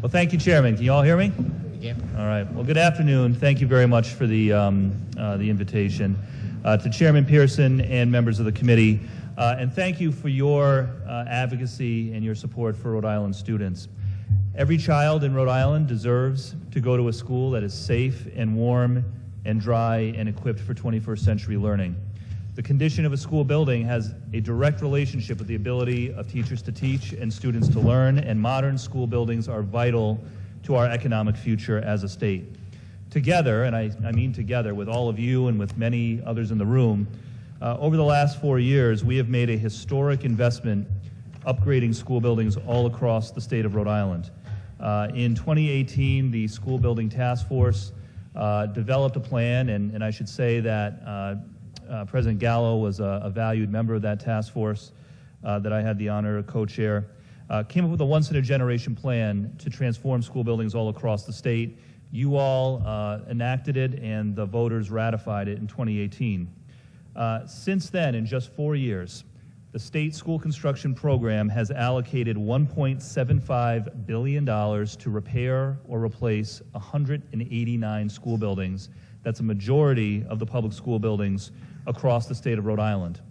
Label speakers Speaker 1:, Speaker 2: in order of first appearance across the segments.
Speaker 1: Well, thank you, Chairman. Can you all hear me?
Speaker 2: Yeah.
Speaker 1: All right. Well, good afternoon. Thank you very much for the invitation. To Chairman Pearson and members of the committee, and thank you for your advocacy and your support for Rhode Island students. Every child in Rhode Island deserves to go to a school that is safe and warm and dry and equipped for 21st century learning. The condition of a school building has a direct relationship with the ability of teachers to teach and students to learn, and modern school buildings are vital to our economic future as a state. Together, and I mean together with all of you and with many others in the room, over the last 4 years, we have made a historic investment upgrading school buildings all across the state of Rhode Island. In 2018, the School Building Task Force developed a plan, and I should say that President Gallo was a valued member of that task force that I had the honor to co-chair, came up with a once-in-a-generation plan to transform school buildings all across the state. You all enacted it, and the voters ratified it in 2018. Since then, in just 4 years, the state school construction program has allocated $1.75 billion to repair or replace 189 school buildings. That's a majority of the public school buildings across the state of Rhode Island.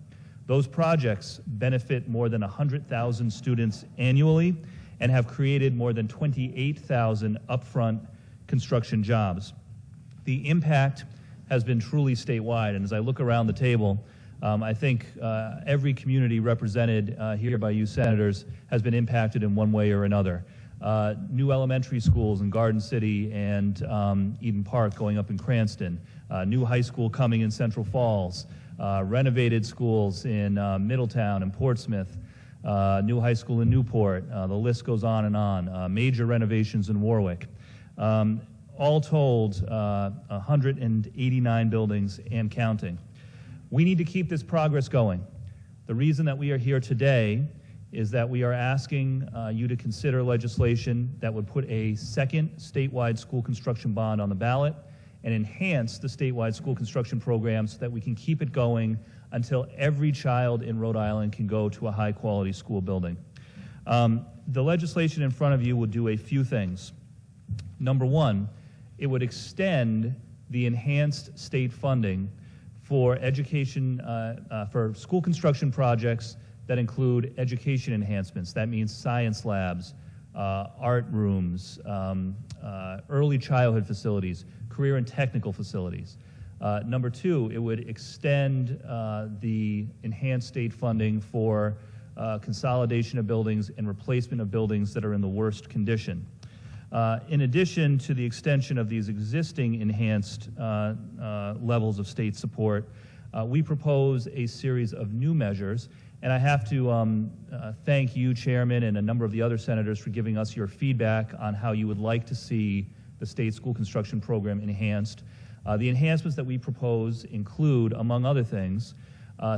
Speaker 1: Those projects benefit more than 100,000 students annually and have created more than 28,000 upfront construction jobs. The impact has been truly statewide, and as I look around the table, I think every community represented here by you senators has been impacted in one way or another. New elementary schools in Garden City and Eden Park going up in Cranston, new high school coming in Central Falls, renovated schools in Middletown and Portsmouth, new high school in Newport, the list goes on and on, major renovations in Warwick. All told, 189 buildings and counting. We need to keep this progress going. The reason that we are here today is that we are asking you to consider legislation that would put a second statewide school construction bond on the ballot and enhance the statewide school construction program so that we can keep it going until every child in Rhode Island can go to a high-quality school building. The legislation in front of you would do a few things. Number one, it would extend the enhanced state funding for education, for school construction projects that include education enhancements. That means science labs, art rooms, early childhood facilities, career and technical facilities. Number two, it would extend the enhanced state funding for consolidation of buildings and replacement of buildings that are in the worst condition. In addition to the extension of these existing enhanced levels of state support, we propose a series of new measures, and I have to thank you, Chairman, and a number of the other senators for giving us your feedback on how you would like to see the state school construction program enhanced. The enhancements that we propose include, among other things,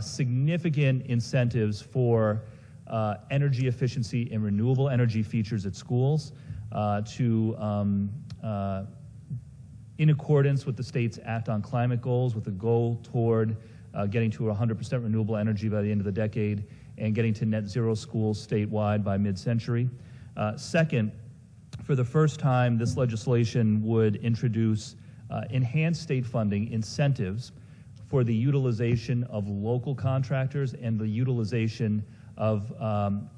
Speaker 1: significant incentives for energy efficiency and renewable energy features at schools, in accordance with the state's Act on Climate goals, with a goal toward getting to 100% renewable energy by the end of the decade and getting to net zero schools statewide by mid-century. Second, for the first time, this legislation would introduce enhanced state funding incentives for the utilization of local contractors and the utilization of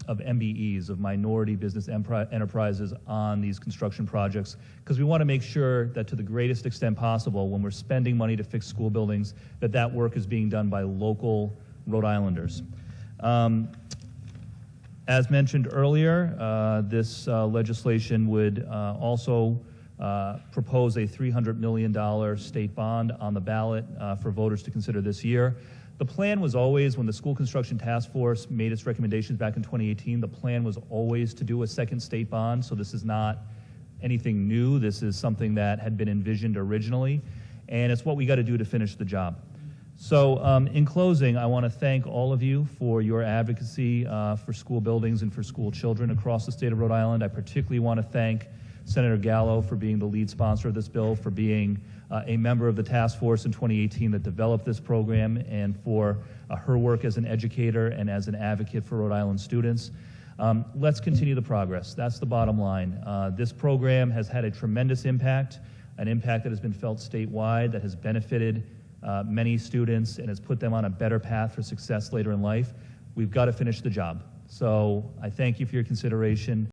Speaker 1: MBEs, of minority business enterprises on these construction projects, because we want to make sure that to the greatest extent possible, when we're spending money to fix school buildings, that that work is being done by local Rhode Islanders. As mentioned earlier, this legislation would also propose a $300 million state bond on the ballot for voters to consider this year. The plan was always, when the School Construction Task Force made its recommendations back in 2018, the plan was always to do a second state bond, so this is not anything new. This is something that had been envisioned originally, and it's what we got to do to finish the job. So in closing, I want to thank all of you for your advocacy for school buildings and for school children across the state of Rhode Island. I particularly want to thank Senator Gallo for being the lead sponsor of this bill, for being a member of the task force in 2018 that developed this program, and for her work as an educator and as an advocate for Rhode Island students. Let's continue the progress. That's the bottom line. This program has had a tremendous impact, an impact that has been felt statewide, that has benefited many students and has put them on a better path for success later in life. We've got to finish the job. So I thank you for your consideration.